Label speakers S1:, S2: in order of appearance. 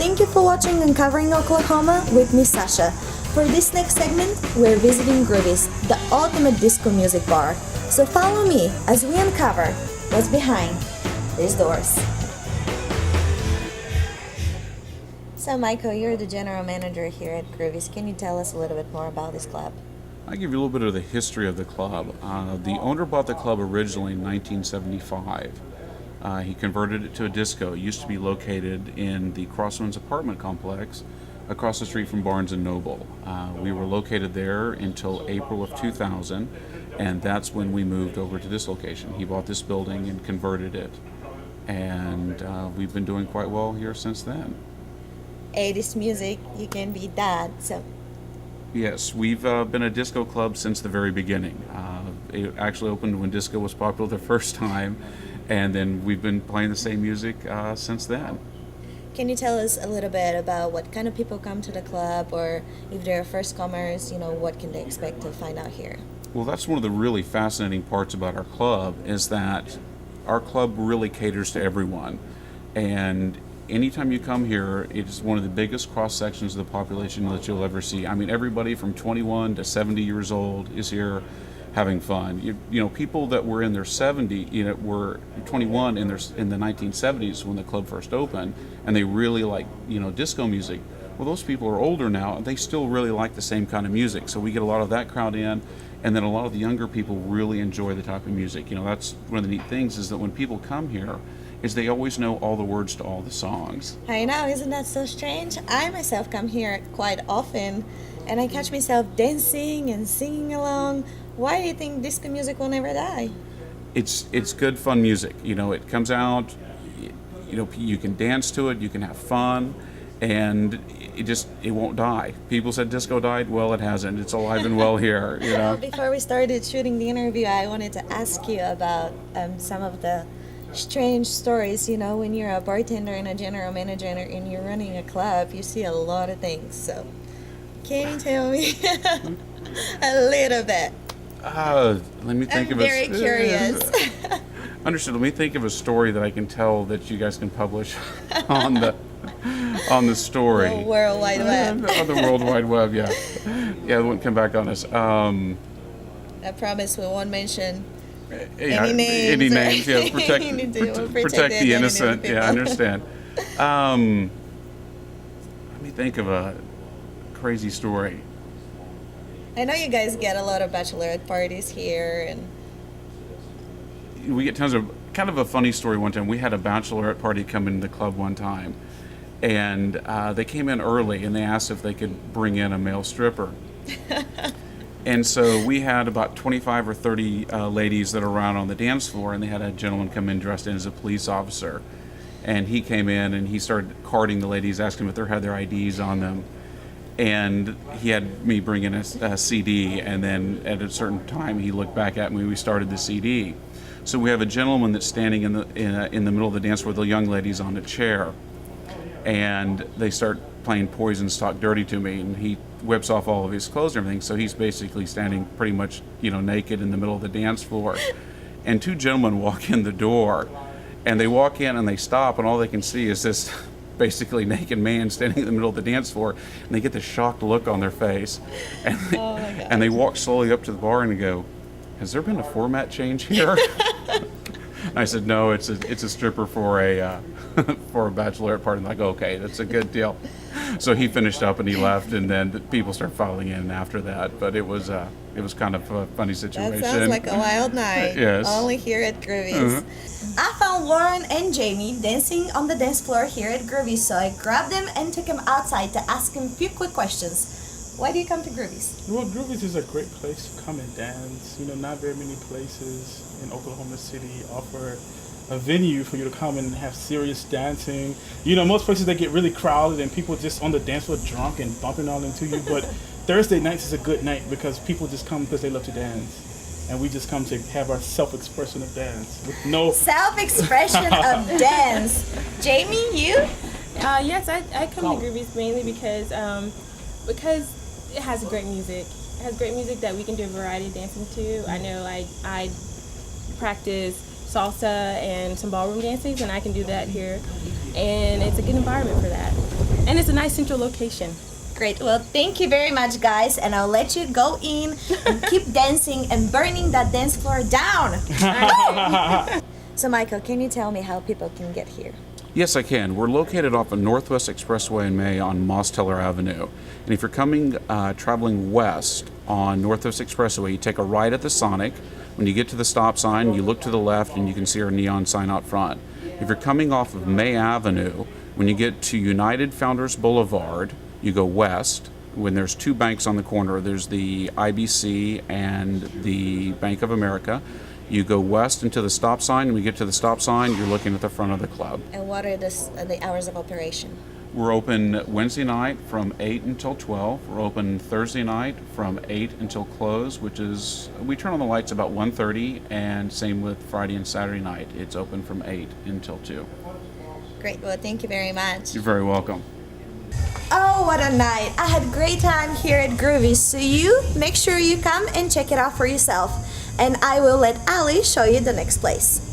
S1: Thank you for watching Uncovering Oklahoma with me, Sasha. For this next segment, we're visiting Groovy's, the ultimate disco music bar. So follow me as we uncover what's behind these doors. So Michael, you're the general manager here at Groovy's. Can you tell us a little bit more about this club?
S2: I'll give you a little bit of the history of the club. The owner bought the club originally in 1975. He converted it to a disco. It used to be located in the Crosswinds apartment complex across the street from Barnes & Noble. We were located there until April of 2000, and that's when we moved over to this location. He bought this building and converted it, and we've been doing quite well here since then.
S1: 80s music, you can beat that. So
S2: Yes, we've been a disco club since the very beginning. It actually opened when disco was popular the first time, and then we've been playing the same music since then.
S1: can you tell us a little bit about what kind of people come to the club, or if they're first comers, what can they expect to find out here?
S2: Well, that's one of the really fascinating parts about our club, is that our club really caters to everyone. And anytime you come here, it's one of the biggest cross sections of the population that you'll ever see. I mean, everybody from 21 to 70 years old is here having fun. People that were in their 70, were 21 in the 1970s when the club first opened, and they really like, disco music. Well, those people are older now, and they still really like the same kind of music. So we get a lot of that crowd in, and then a lot of the younger people really enjoy the type of music. That's one of the neat things, is that when people come here, is they always know all the words to all the songs.
S1: I know, isn't that so strange? I myself come here quite often, and I catch myself dancing and singing along. Why do you think disco music will never die?
S2: It's good, fun music. It comes out, you can dance to it, you can have fun, and it won't die. People said disco died. Well, it hasn't. It's alive and well here.
S1: Before we started shooting the interview, I wanted to ask you about some of the strange stories. When you're a bartender and a general manager and you're running a club, you see a lot of things. So can you tell me a little bit?
S2: Let me think
S1: I'm
S2: of a...
S1: very curious.
S2: Understood. Let me think of a story that I can tell that you guys can publish on the story.
S1: The World Wide Web.
S2: On the World Wide Web, yeah. Yeah, it won't come back on us.
S1: I promise we won't mention
S2: Yeah,
S1: any names.
S2: Any names, yeah.
S1: Protect
S2: the innocent.
S1: people.
S2: Yeah, I understand. Let me think of a crazy story.
S1: I know you guys get a lot of bachelorette parties here, and
S2: We get tons of... Kind of a funny story one time. We had a bachelorette party come into the club one time, and they came in early, and they asked if they could bring in a male stripper. And so we had about 25 or 30 ladies that are around on the dance floor, and they had a gentleman come in dressed in as a police officer. And he came in and he started carding the ladies, asking if they had their IDs on them. And he had me bring in a CD, and then at a certain time he looked back at me, we started the CD. So we have a gentleman that's standing in the middle of the dance with the young ladies on a chair, and they start playing Poison's Talk Dirty to me, and he whips off all of his clothes and everything, so he's basically standing pretty much naked in the middle of the dance floor. And two gentlemen walk in the door, and they walk in and they stop, and all they can see is this basically naked man standing in the middle of the dance floor, and they get this shocked look on their face, and and they walk slowly up to the bar and they go, "Has there been a format change here?" And I said, "No, it's a stripper for a for a bachelorette party." And I go, "Okay, that's a good deal." So he finished up and he left, and then the people started filing in after that. But it was kind of a funny situation.
S1: that sounds like a wild night.
S2: Yes.
S1: Only here at Groovy's. I found Lauren and Jamie dancing on the dance floor here at Groovy's, so I grabbed them and took them outside to ask them a few quick questions. Why do you come to Groovy's?
S3: Well, Groovy's is a great place to come and dance. Not very many places in Oklahoma City offer a venue for you to come and have serious dancing. Most places they get really crowded and people just on the dance floor drunk and bumping all into you. But Thursday nights is a good night because people just come because they love to dance. And we just come to have our self-expression of dance with no...
S1: Self-expression of dance. Jamie, you?
S4: Yes, I come to Groovy's mainly because it has great music. It has great music that we can do a variety of dancing to. I know I practice salsa and some ballroom dancing, and I can do that here. And it's a good environment for that. And it's a nice central location.
S1: Great. Well, thank you very much, guys, and I'll let you go in and keep dancing and burning that dance floor down. So, Michael, can you tell me how people can get here?
S2: Yes, I can. We're located off of Northwest Expressway in May on Moss Teller Avenue. And if you're coming, traveling west on Northwest Expressway, you take a right at the Sonic. When you get to the stop sign, you look to the left and you can see our neon sign out front. If you're coming off of May Avenue, when you get to United Founders Boulevard, you go west. When there's two banks on the corner, there's the IBC and the Bank of America. You go west into the stop sign. When you get to the stop sign, you're looking at the front of the club.
S1: And what are the hours of operation?
S2: We're open Wednesday night from 8 until 12. We're open Thursday night from 8 until close, which is, we turn on the lights about 1:30, and same with Friday and Saturday night. It's open from 8 until 2.
S1: Great. Well, thank you very much.
S2: You're very welcome.
S1: Oh, what a night. I had a great time here at Groovy. So you make sure you come and check it out for yourself. And I will let Ali show you the next place.